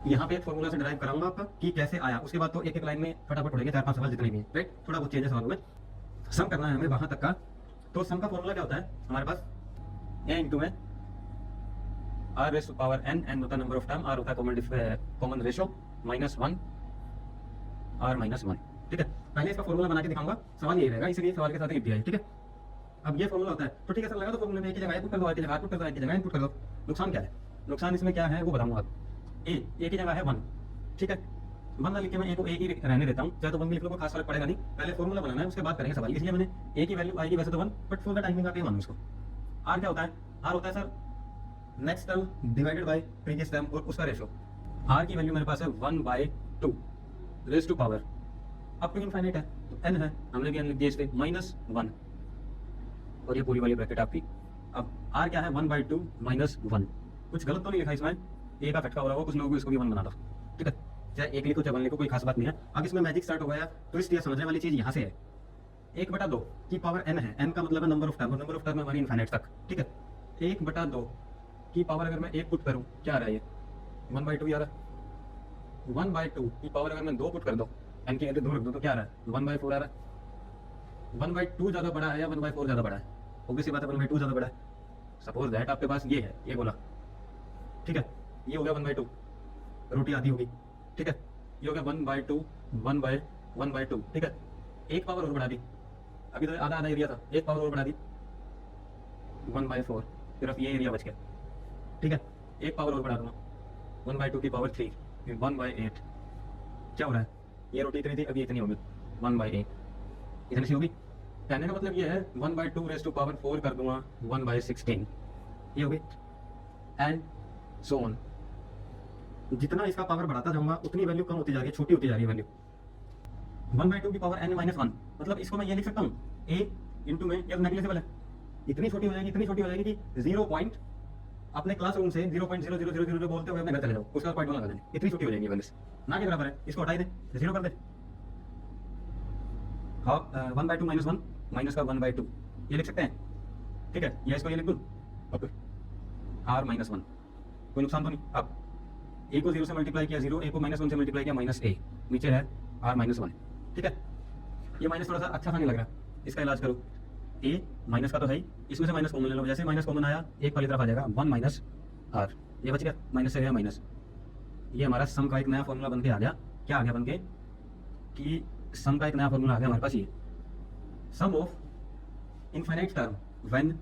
यहाँ पे एक फॉर्मूला से ड्राइव कराऊंगा आपका कि कैसे आया, उसके बाद तो एक एक लाइन में फटाफट उड़ेंगे 4-5 सवाल जितने भी हैं, राइट। थोड़ा बहुत चेंज है सवालों में, सम करना है हमें वहां तक का। तो सम का फॉर्मूला क्या होता है हमारे पास, ए इंटू में R raise to power N, N होता है नंबर ऑफ टर्म, आर होता है कॉमन रेशो, -1 आर -1, ठीक है। पहले इसका फॉर्मूला बना के दिखाऊंगा, सवाल यही रहेगा, इसलिए सवाल के साथ लिख दिया है, ठीक है। अब ये फॉर्मूला होता है तो ठीक है सर, लगा तो फॉर्मूले में एक ही जगह इनपुट कर दो, एक ही जगह आउटपुट कर दो, एक ही जगह इनपुट कर दो। नुकसान क्या है, नुकसान इसमें क्या है वो बताऊंगा। एक ही जगह है 1, ठीक है। 1 ना लिख के मैं ए को ए ही रहने देता हूँ, चाहे तो 1 भी लिख लो, कोई खास फर्क पड़ेगा नहीं। पहले फॉर्मूला बनाना है, उसके बाद करेंगे सवाल, इसलिए मैंने ए की वैल्यू आएगी वैसे तो 1, बट फॉर द टाइमिंग आप ये मानो इसको। आर क्या होता है, आर होता है sir next term divided by previous term और उसका रेशो। आर की वैल्यू मेरे पास है 1/2 रेज टू पावर, अब टू इनफाइनाइट है तो n है, हमने भी n लिख दिया इस पे -1, और ये पूरी वाली ब्रैकेट आपकी। अब r क्या है 1/2 -1, कुछ गलत तो नहीं लिखा इसमें, ए का फटका हो रहा हो, कुछ लोग इसको भी 1 बना दो, ठीक है। चाहे एक लिखो चाहे 1 लिखो, कोई खास बात नहीं है। अब इसमें मैजिक स्टार्ट हो गया, ट्विस्ट या समझने वाली चीज यहाँ से है। 1/2 की पावर n है, n का मतलब है नंबर ऑफ टर्म, और नंबर ऑफ टर्म है हमारी इनफाइनाइट तक, ठीक है। 1/2 की पावर अगर मैं 1 पुट करूँ क्या आ रहा है, ये 1/2 यार, 1/2 की पावर अगर मैं 2 पुट कर दो, n की वैल्यू 2 रख दो तो क्या आ रहा है 1/4 आ रहा है। 1/2 ज्यादा बड़ा है या 1/4 ज्यादा बड़ा है, ऑब्वियस सी बात है 1/2 ज्यादा बड़ा है। सपोज दैट आपके पास ये है, ये बोला, ठीक है, ये हो गया 1/2, रोटी आधी होगी, ठीक है। ये हो गया 1/2 1/2, ठीक है। एक पावर और बढ़ा दी, अभी तो आधा आधा एरिया था, एक पावर और बढ़ा दी 1/4, सिर्फ ये एरिया बच गया, ठीक है। एक पावर और बढ़ा दूंगा 1/2 की पावर 3, 1/8, क्या हो रहा है, ये रोटी इतनी थी अभी इतनी होगी 1/8, इतनी सी होगी। कहने का मतलब ये है 1/2 रेज़ टू पावर 4 कर दूंगा 1/16, ये होगी, एंड सो ऑन। जितना इसका पावर बढ़ाता जाऊंगा उतनी वैल्यू कम होती जा रही है, छोटी होती जा रही है वैल्यू। 1/2 की पावर n -1, मतलब इसको मैं ये लिख सकता हूँ a इंटू में, ये नेग्लिजिबल है, इतनी छोटी हो जाएगी, इतनी छोटी हो जाएगी कि 0 पॉइंट अपने क्लासरूम से 0.0000 बोलते हुए अपने घर चले जाओ, उसका पॉइंट लगा देंगे, इतनी छोटी हो जाएगी वैल्यूज, ना के बराबर है। इसको हटाई दे, 0 कर दे, हाँ 1/2 -1 माइनस का 1/2 ये लिख सकते हैं, ठीक है। या इसको ये लिख दूँ ओके, r -1, कोई नुकसान तो नहीं। अब a को 0 से मल्टीप्लाई किया 0, a को -1 से मल्टीप्लाई किया -a, नीचे है r -1, ठीक है। ये माइनस थोड़ा सा अच्छा सा नहीं लग रहा, इसका इलाज करो। a माइनस का तो है ही, इसमें से माइनस कॉमन ले लो, जैसे माइनस कॉमन आया एक वाली तरफ आ जाएगा 1 - r, ये बच गया, माइनस से गया माइनस। ये हमारा सम का एक नया फॉर्मूला बन के आ गया, क्या आ गया बन के कि सम का एक नया फॉर्मूला आ गया हमारे पास, ये sum of infinite term when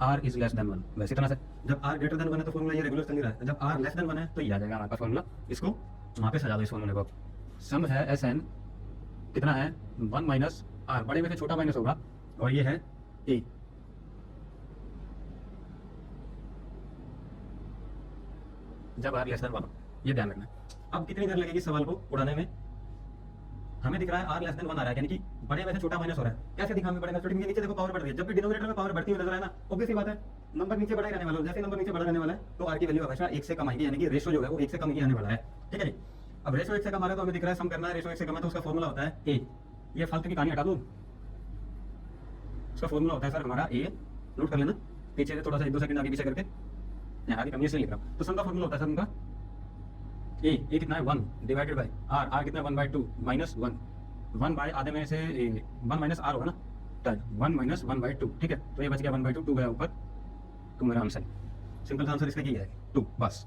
r is less than 1। वैसे तरह से जब r ग्रेटर देन 1 है तो फॉर्मूला ये रेगुलर चल नहीं रहा है, जब r लेस देन 1 है तो ये आ जाएगा हमारे पास फॉर्मूला। इसको वहाँ पे सजा दो इस फॉर्मूले को। सम है Sn कितना है 1 - r, बड़े में से छोटा माइनस होगा, और ये है a, जब r लेस देन 1, ये ध्यान रखना। अब कितनी देर लगेगी सवाल को उड़ाने में, हमें दिख रहा है r लेस देन 1 आ रहा है, यानी कि बड़े में से छोटा माइनस हो रहा है। कैसे दिखा, हमें बड़े में छोटे के नीचे देखो पावर बढ़ रही है, जब भी डिनोमिनेटर में पावर बढ़ती हुई नजर आए ना, ऑब्वियस सी बात है नंबर नीचे बढ़ा ही रहने वाला है। जैसे नंबर नीचे बढ़ा रहने वाला है तो r की वैल्यू हमेशा 1 से कम आएगी, यानी कि रेशो जो है वो 1 से कम ही आने वाला है, ठीक है जी। अब रेशो 1 से कम आ रहा है तो हमें दिख रहा है सम करना है, रेशो 1 से कम है तो उसका फॉर्मूला होता है a। ये फालतू की कहानी हटा दूं, उसका फॉर्मूला होता है सर हमारा a, नोट कर लेना पीछे से थोड़ा सा 1-2 सेकंड आगे पीछे करके, यहाँ आगे कमी से लिख रहा हूँ। तो सम का फॉर्मूला होता है सर उनका a कितना है 1 डिवाइडेड बाय r कितना है 1/2 -1, 1 बाय आधे में से 1 - r होगा ना, 1 - 1/2, ठीक है। तो ये बच गया 1/2, 2 गया ऊपर, 2 मेरा आंसर। सिंपल सा आंसर इसका यही है 2, बस।